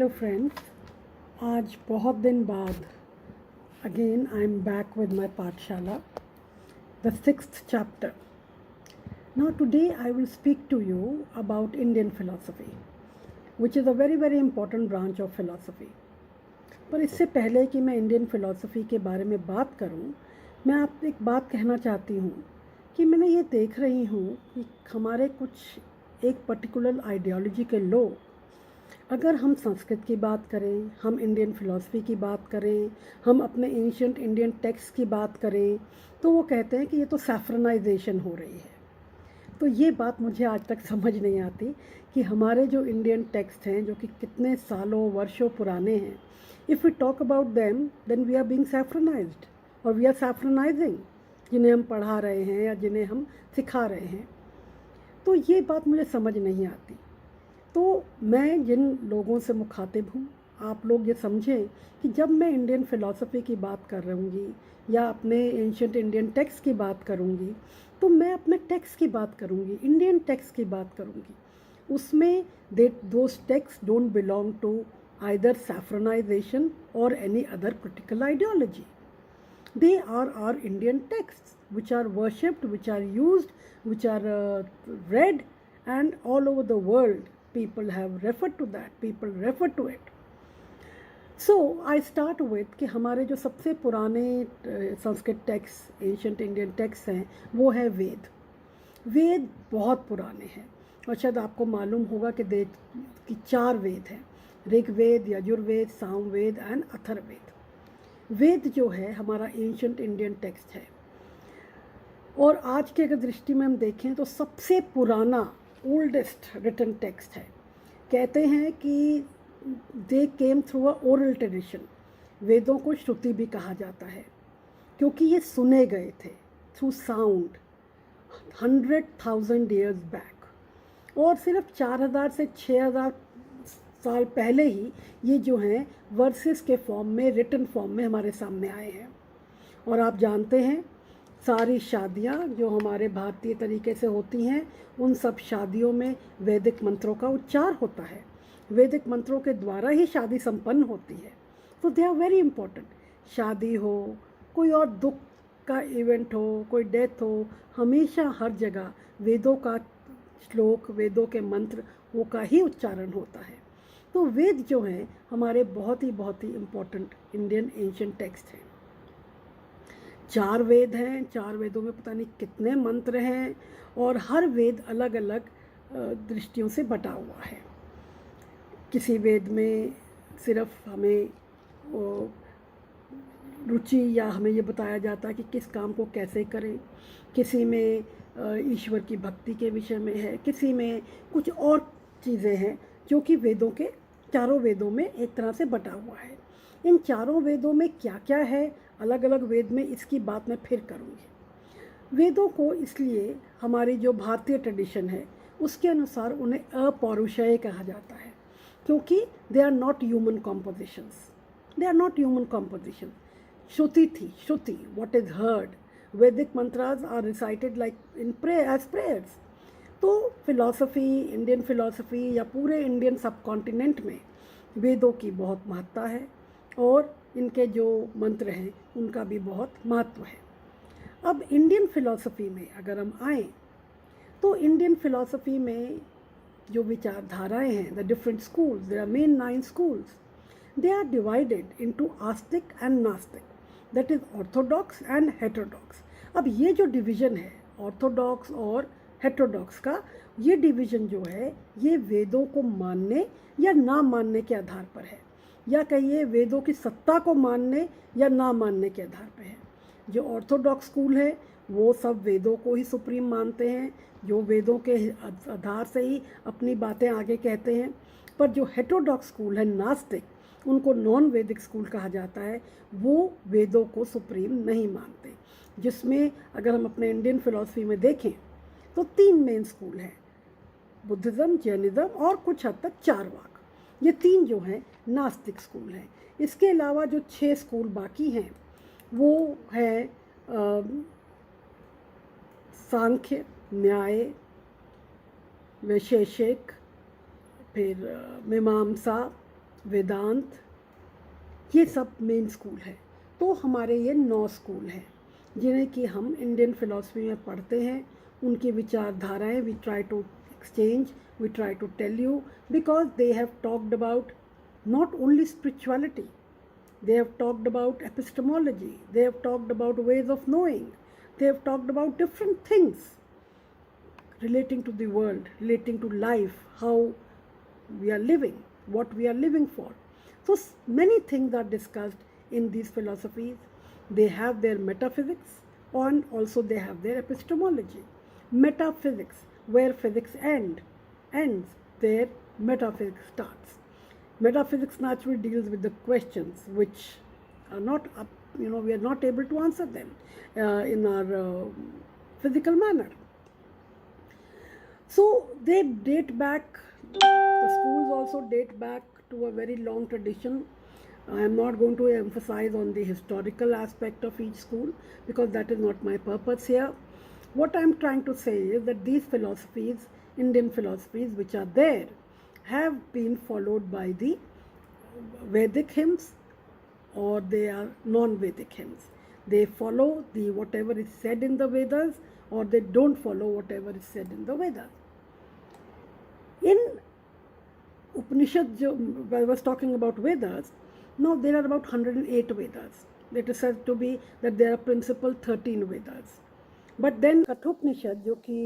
Hello friends, आज बहुत दिन बाद again I am back with my Pathshala, the sixth chapter. Now today I will speak to you about Indian philosophy, which is a very very important branch of philosophy. पर इससे पहले कि मैं Indian philosophy के बारे में बात करूं, मैं आपसे एक बात कहना चाहती हूं कि मैंने ये देख रही हूं कि हमारे कुछ एक पर्टिकुलर आइडियोलॉजी के लोग, अगर हम संस्कृत की बात करें, हम इंडियन फ़िलासफ़ी की बात करें, हम अपने एंशिएंट इंडियन टेक्स्ट की बात करें, तो वो कहते हैं कि ये तो सैफ्रनाइजेशन हो रही है. तो ये बात मुझे आज तक समझ नहीं आती कि हमारे जो इंडियन टेक्स्ट हैं, जो कि कितने सालों वर्षों पुराने हैं, if we talk about them then we are being saffronized और वी आर सैफ्रनाइजिंग, जिन्हें हम पढ़ा रहे हैं या जिन्हें हम सिखा रहे हैं. तो ये बात मुझे समझ नहीं आती. तो मैं जिन लोगों से मुखातिब हूँ, आप लोग ये समझें कि जब मैं इंडियन फ़िलासफ़ी की बात कर रहूँगी या अपने एंशिएंट इंडियन टेक्स्ट की बात करूँगी, तो मैं अपने टेक्स्ट की बात करूँगी, इंडियन टेक्स्ट की बात करूँगी. उसमें those texts don't belong to either saffronization और any other critical ideology. They are our Indian texts, which are worshipped, which are used, which are read, and all over the world people have referred to that, people refer to it. So I start with कि हमारे जो सबसे पुराने Sanskrit text, ancient Indian text हैं, वो है वेद. वेद बहुत पुराने हैं और शायद आपको मालूम होगा कि 4 वेद हैं: ऋग्वेद, यजुर्वेद, सामवेद एंड अथर्ववेद. वेद जो है हमारा एंशिएंट इंडियन टेक्स्ट है और आज के अगर दृष्टि में हम देखें तो सबसे पुराना ओल्डेस्ट रिटन टेक्स्ट है. कहते हैं कि they came through a oral tradition. वेदों को श्रुति भी कहा जाता है क्योंकि ये सुने गए थे थ्रू साउंड 100,000 ईयर्स बैक. और सिर्फ 4,000 से 6,000 साल पहले ही ये जो हैं वर्सेस के फॉर्म में, रिटन फॉर्म में हमारे सामने आए हैं. और आप जानते हैं सारी शादियाँ जो हमारे भारतीय तरीके से होती हैं, उन सब शादियों में वैदिक मंत्रों का उच्चार होता है. वैदिक मंत्रों के द्वारा ही शादी संपन्न होती है. तो दे आर वेरी इम्पोर्टेंट. शादी हो, कोई और दुख का इवेंट हो, कोई डेथ हो, हमेशा हर जगह वेदों का श्लोक, वेदों के मंत्र वो का ही उच्चारण होता है. तो वेद जो हैं हमारे बहुत ही इम्पोर्टेंट इंडियन एंशिएंट टेक्स्ट हैं. 4 वेद हैं. 4 वेदों में पता नहीं कितने मंत्र हैं और हर वेद अलग अलग दृष्टियों से बटा हुआ है. किसी वेद में सिर्फ हमें रुचि या हमें ये बताया जाता है कि किस काम को कैसे करें. किसी में ईश्वर की भक्ति के विषय में है, किसी में कुछ और चीज़ें हैं जो कि वेदों के, चारों वेदों में एक तरह से बटा हुआ है. इन चारों वेदों में क्या क्या है अलग अलग वेद में, इसकी बात मैं फिर करूँगी. वेदों को इसलिए हमारी जो भारतीय ट्रेडिशन है उसके अनुसार उन्हें अपौरुषेय कहा जाता है क्योंकि they are not human compositions. They are not human composition. Shruti थी, shruti, what is heard. Vedic mantras are recited like in as prayers. तो फिलॉसफी, इंडियन फिलॉसफी या पूरे इंडियन सब कॉन्टिनेंट में वेदों की बहुत महत्ता है और इनके जो मंत्र हैं उनका भी बहुत महत्व है. अब इंडियन फिलॉसफी में अगर हम आएँ तो इंडियन फिलॉसफी में जो विचारधाराएं हैं, the different schools, there are main 9 schools. They are divided into astik and nastik, that is orthodox and heterodox. अब ये जो डिवीज़न है ऑर्थोडॉक्स और हेटेरोडॉक्स का, ये डिवीज़न जो है ये वेदों को मानने या ना मानने के आधार पर है, या कहिए वेदों की सत्ता को मानने या ना मानने के आधार पर है. जो ऑर्थोडॉक्स स्कूल है वो सब वेदों को ही सुप्रीम मानते हैं, जो वेदों के आधार से ही अपनी बातें आगे कहते हैं. पर जो हेटेरोडॉक्स स्कूल है, नास्तिक, उनको नॉन वैदिक स्कूल कहा जाता है, वो वेदों को सुप्रीम नहीं मानते. जिसमें अगर हम अपने इंडियन फिलॉसफी में देखें तो 3 मेन स्कूल हैं: बुद्धिज़्म, जैनिज़्म और कुछ हद तक चारवाक. ये 3 जो हैं नास्तिक स्कूल हैं. इसके अलावा जो 6 स्कूल बाकी हैं वो है सांख्य, न्याय, वैशेषिक, फिर मीमांसा, वेदांत, ये सब मेन स्कूल है। तो हमारे ये 9 स्कूल हैं जिन्हें कि हम इंडियन फिलॉसफी में पढ़ते हैं। उनकी विचारधाराएं we try to exchange, we try to tell you, because they have talked about not only spirituality, they have talked about epistemology, they have talked about ways of knowing, they have talked about different things relating to the world, relating to life, how we are living, what we are living for. So many things are discussed in these philosophies. They have their metaphysics and also they have their epistemology. Metaphysics, where physics ends, there metaphysics starts. Metaphysics naturally deals with the questions which are not up, we are not able to answer them in our physical manner. So they date back, the schools also date back to a very long tradition. I am not going to emphasize on the historical aspect of each school because that is not my purpose here. What I am trying to say is that these philosophies, Indian philosophies which are there, have been followed by the Vedic hymns or they are non-Vedic hymns. They follow the whatever is said in the Vedas or they don't follow whatever is said in the Vedas. In Upanishad, I was talking about Vedas, now there are about 108 Vedas. It is said to be that there are principal 13 Vedas. But then Kathopanishad जो कि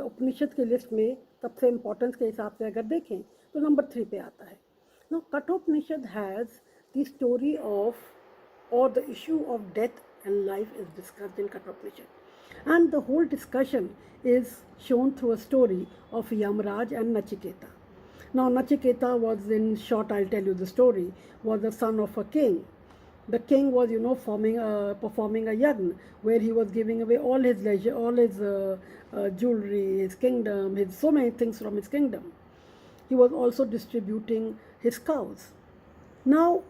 उपनिषद की list में सबसे importance के हिसाब से अगर देखें तो नंबर 3 पे आता है. Now Kathopanishad has the story of or the issue of death and life is discussed in Kathopanishad, and the whole discussion is shown through a story of Yamraj and Nachiketa. Now Nachiketa was, in short I'll tell you the story, was the son of a king. The king was, performing a yagna where he was giving away all his leisure, all his jewelry, his kingdom, so many things from his kingdom. He was also distributing his cows. Now,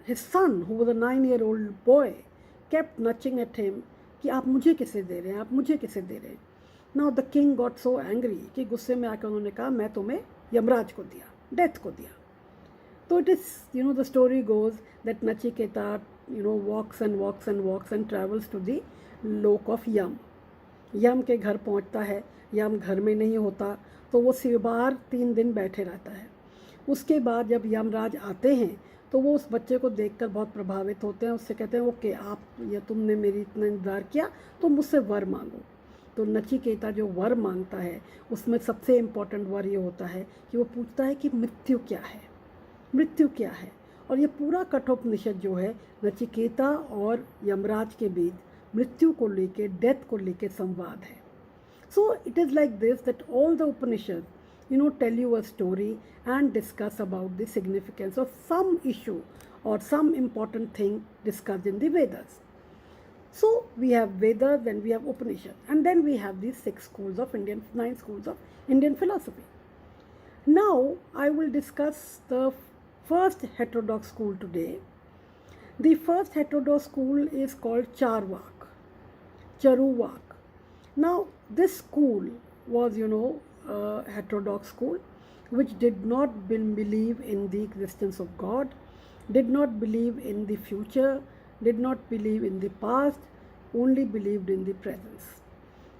his son, who was a 9-year-old boy, kept nudging at him कि आप मुझे किसे दे रहे हैं, आप मुझे किसे दे रहे हैं. Now the king got so angry कि गुस्से में आकर उन्होंने कहा मैं तुम्हें यमराज को दिया, डेथ को दिया. So it is, the story goes that Nachiketa, walks and walks and walks and travels to the लोक of यम. यम के घर पहुंचता है. यम घर में नहीं होता तो वो बाहर 3 दिन बैठे रहता है. उसके बाद जब यमराज आते हैं तो वो उस बच्चे को देखकर बहुत प्रभावित होते हैं. उससे कहते हैं ओके, आप ये तुमने मेरी इतना इंतज़ार किया तो मुझसे वर मांगो. तो नचिकेता जो वर मांगता है उसमें सबसे इम्पोर्टेंट वर ये होता है कि वो पूछता है कि मृत्यु क्या है, मृत्यु क्या है. और ये पूरा कठोपनिषद जो है नचिकेता और यमराज के बीच मृत्यु को लेके, डेथ को लेके संवाद है. So it is like this that all the Upanishad tell you a story and discuss about the significance of some issue or some important thing discussed in the Vedas. So we have Vedas, then we have Upanishad, and then we have these 9 schools of Indian philosophy. Now I will discuss the first heterodox school today. The first heterodox school is called Charuvak. Now this school was, a heterodox school which did not believe in the existence of God, did not believe in the future, did not believe in the past, only believed in the presence.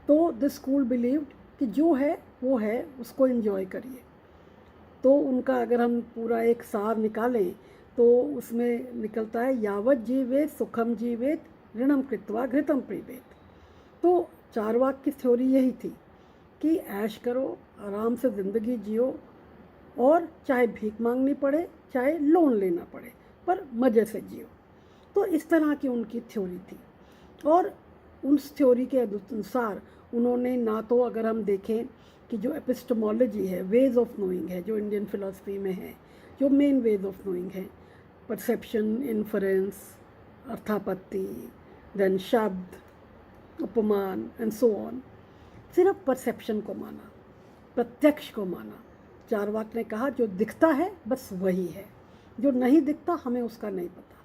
तो this school believed कि जो है वो है, उसको enjoy करिए. तो उनका अगर हम पूरा एक सार निकालें तो उसमें निकलता है यावत जीवेत सुखम जीवेत ऋणम कृत्वा घृतम पीबेत. तो चारवाक की थ्योरी यही थी कि ऐश करो, आराम से ज़िंदगी जियो और चाहे भीख मांगनी पड़े, चाहे लोन लेना पड़े, पर मज़े से जियो. तो इस तरह की उनकी थ्योरी थी. और उस थ्योरी के अनुसार उन्होंने ना तो, अगर हम देखें कि जो एपिस्टेमोलॉजी है, वेज ऑफ नोइंग है, जो इंडियन फिलॉसफी में है, जो मेन वेज ऑफ नोइंग है, परसेप्शन, इन्फरेंस, अर्थापत्ति, देन शब्द, उपमान एंड सो ऑन, सिर्फ परसेप्शन को माना, प्रत्यक्ष को माना. चारवाक ने कहा जो दिखता है बस वही है, जो नहीं दिखता हमें उसका नहीं पता,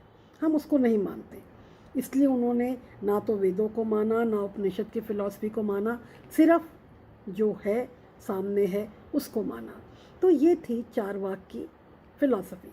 हम उसको नहीं मानते. इसलिए उन्होंने ना तो वेदों को माना, ना उपनिषद की फ़िलॉसफी को माना, सिर्फ जो है सामने है उसको माना. तो ये थी चारवाक की फिलॉसफी।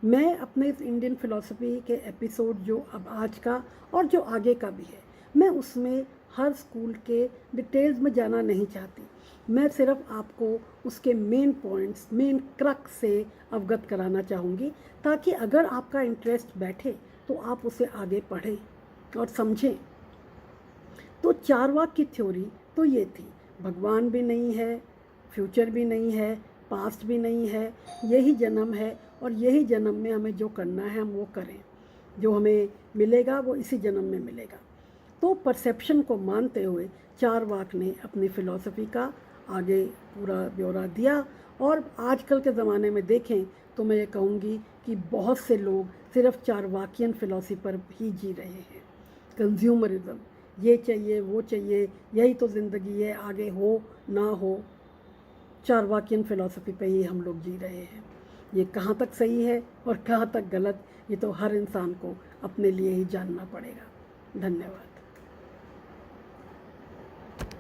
मैं अपने इस इंडियन फिलॉसफी के एपिसोड जो अब आज का और जो आगे का भी है, मैं उसमें हर स्कूल के डिटेल्स में जाना नहीं चाहती। मैं सिर्फ आपको उसके मेन पॉइंट्स, मेन क्रक्स से अवगत कराना चाहूँगी, ताकि अगर आपका इंटरेस्ट बैठे तो आप उसे आगे पढ़ें और समझें। तो चारवाक की थ्योरी तो ये थी, भगवान भी नहीं है, फ्यूचर भी नहीं है, पास्ट भी नहीं है, यही जन्म है और यही जन्म में हमें जो करना है हम वो करें, जो हमें मिलेगा वो इसी जन्म में मिलेगा। तो परसेप्शन को मानते हुए चारवाक ने अपनी फ़िलॉसफी का आगे पूरा ब्यौरा दिया। और आजकल के ज़माने में देखें तो मैं ये कहूँगी कि बहुत से लोग सिर्फ चारवाकियन फ़िलॉसफी पर ही जी रहे हैं। कंज्यूमरिज्म, ये चाहिए वो चाहिए, यही तो ज़िंदगी है, आगे हो ना हो, चारवाकियन फ़िलॉसफी पे ही हम लोग जी रहे हैं। ये कहाँ तक सही है और कहाँ तक गलत, ये तो हर इंसान को अपने लिए ही जानना पड़ेगा। धन्यवाद।